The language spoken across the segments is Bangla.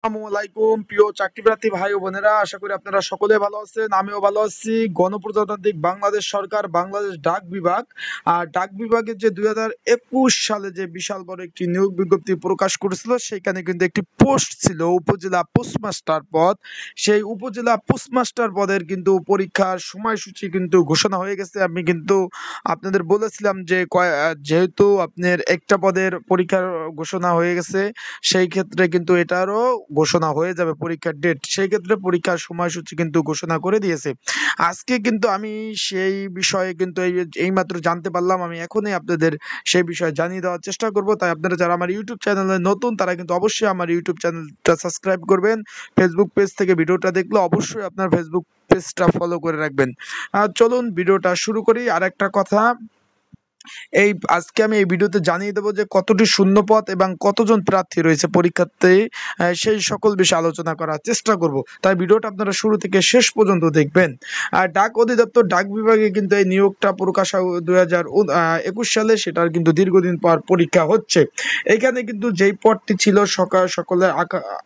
আসসালামাইকুম প্রিয় চাকরিপ্রার্থী ভাই ও বোনেরা, আশা করি আপনারা সকলে ভালো আছেন। আমিও ভালো আছি। গণপ্রজাতান্ত্রিক বাংলাদেশ সরকার বাংলাদেশ ডাক বিভাগ আর ডাক বিভাগের যে 2021 সালে যে বিশাল বড় একটি নিয়োগ বিজ্ঞপ্তি প্রকাশ করেছিল, সেখানে কিন্তু একটি পোস্ট ছিল উপজেলা পোস্টমাস্টার পদ। সেই উপজেলা পোস্টমাস্টার পদের কিন্তু পরীক্ষার সময়সূচি কিন্তু ঘোষণা হয়ে গেছে। আমি কিন্তু আপনাদের বলেছিলাম যে যেহেতু আপনার একটা পদের পরীক্ষার ঘোষণা হয়ে গেছে, সেই ক্ষেত্রে কিন্তু এটারও ঘোষণা হয়ে যাবে পরীক্ষার ডেট। সেই ক্ষেত্রে পরীক্ষার সময়সূচি কিন্তু ঘোষণা করে দিয়েছে। আজকে কিন্তু আমি সেই বিষয়ে কিন্তু এইমাত্র জানতে পারলাম। আমি এখনই আপনাদের সেই বিষয়ে জানিয়ে দেওয়ার চেষ্টা করব। তাই আপনারা যারা আমার ইউটিউব চ্যানেলে নতুন, তারা কিন্তু অবশ্যই আমার ইউটিউব চ্যানেলটা সাবস্ক্রাইব করবেন। ফেসবুক পেজ থেকে ভিডিওটা দেখলে অবশ্যই আপনার ফেসবুক পেজটা ফলো করে রাখবেন। চলুন ভিডিওটা শুরু করি। আর একটা কথা, আজকে আমি এই ভিডিওতে জানিয়ে দেবো যে কতটি শূন্যপদ এবং কতজন প্রার্থী রয়েছে পরীক্ষার্থী, সেই সকল বিষয়ে আলোচনা করার চেষ্টা করব। তাই ভিডিওটা আপনারা শুরু থেকে শেষ পর্যন্ত দেখবেন। আর ডাক অধিদপ্তর ডাক বিভাগে কিন্তু এই নিয়োগটা প্রকাশ হয় 2021 সালে। সেটার কিন্তু দীর্ঘদিন পর পরীক্ষা হচ্ছে। এখানে কিন্তু যেই পদটি ছিল সকলের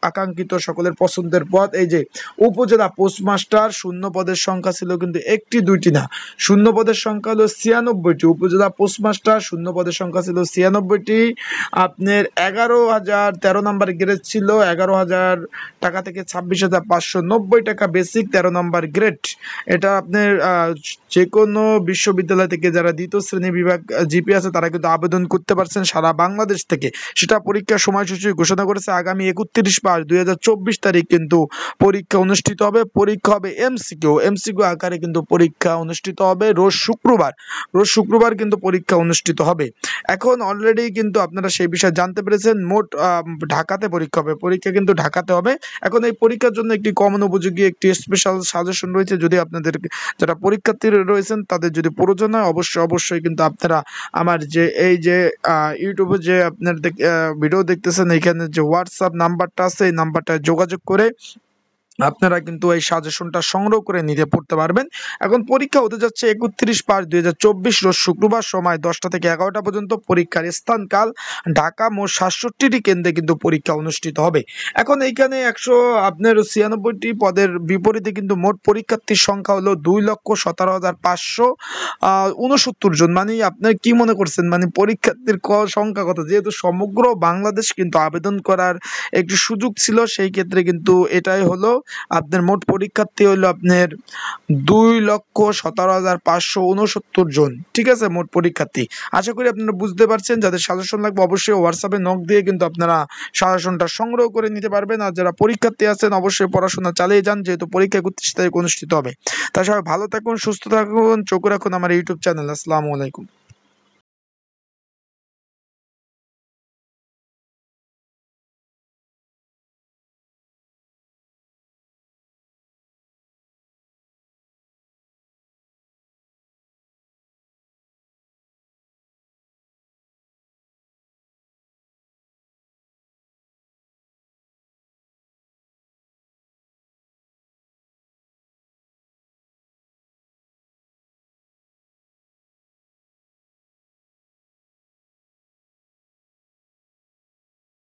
আকাঙ্ক্ষিত, সকলের পছন্দের পদ, এই যে উপজেলা পোস্টমাস্টার, শূন্য পদের সংখ্যা ছিল কিন্তু একটি দুইটি না, শূন্য পদের সংখ্যা হলো 96টি। উপজেলা পোস্টমাস্টার শূন্য পদের সংখ্যা ছিল 96টি। আপনার 11,013 নম্বর গ্রেড ছিল, 11,000 টাকা থেকে 26,590 টাকা বেসিক, 13 নম্বর গ্রেড। এটা আপনার যে কোনো বিশ্ববিদ্যালয় থেকে যারা দ্বিতীয় শ্রেণী বিভাগ জিপি আছে, তারা কিন্তু আবেদন করতে পারছেন সারা বাংলাদেশ থেকে। সেটা পরীক্ষার সময়সূচি ঘোষণা করেছে। আগামী 31/5/2024 তারিখ কিন্তু পরীক্ষা অনুষ্ঠিত হবে। পরীক্ষা হবে এমসিকিউ আকারে কিন্তু পরীক্ষা অনুষ্ঠিত হবে রোজ শুক্রবার কিন্তু পরীক্ষা অনুষ্ঠিত হবে। এখন অলরেডি কিন্তু আপনারা সেই বিষয়ে জানতে পেরেছেন। মোট ঢাকাতে পরীক্ষা হবে, পরীক্ষা কিন্তু ঢাকাতে হবে। এখন এই পরীক্ষার জন্য একটি কমন উপযোগী একটি স্পেশাল সাজেশন রয়েছে। যদি আপনাদের যারা পরীক্ষার্থী রয়েছেন তাদের যদি প্রয়োজন হয়, অবশ্যই কিন্তু আপনারা আমার যে এই যে ইউটিউবে যে আপনার ভিডিও দেখতেছেন, এখানে যে হোয়াটসঅ্যাপ নাম্বারটা আছে, এই নাম্বারটায় যোগাযোগ করে আপনারা কিন্তু এই সাজেশনটা সংগ্রহ করে নিতে পড়তে পারবেন। এখন পরীক্ষা হতে যাচ্ছে 31/5/2024 রোজ শুক্রবার, সময় 10টা থেকে 11টা পর্যন্ত। পরীক্ষার স্থানকাল ঢাকা। মোট 67টি কেন্দ্রে কিন্তু পরীক্ষা অনুষ্ঠিত হবে। এখন এইখানে 196টি পদের বিপরীতে কিন্তু মোট পরীক্ষার্থীর সংখ্যা হলো 2,17,569 জন। মানে আপনার কি মনে করছেন, মানে পরীক্ষার্থীর সংখ্যা কত? যেহেতু সমগ্র বাংলাদেশ কিন্তু আবেদন করার একটি সুযোগ ছিল, সেই ক্ষেত্রে কিন্তু এটাই হলো আপনার মোট পরীক্ষার্থী হলো আপনার 2,17,569 জন। ঠিক আছে, মোট পরীক্ষার্থী। আশা করি আপনারা বুঝতে পারছেন। যাদের সাজেশন লাগবে অবশ্যই হোয়াটসঅ্যাপে নক দিয়ে কিন্তু আপনারা সাজেশনটা সংগ্রহ করে নিতে পারবেন। আর যারা পরীক্ষার্থী আছেন অবশ্যই পড়াশোনা চালিয়ে যান, যেহেতু পরীক্ষা 31 তারিখ অনুষ্ঠিত হবে। তাই সবাই ভালো থাকুন, সুস্থ থাকুন, চোখ রাখুন আমার ইউটিউব চ্যানেল। আসসালামু আলাইকুম।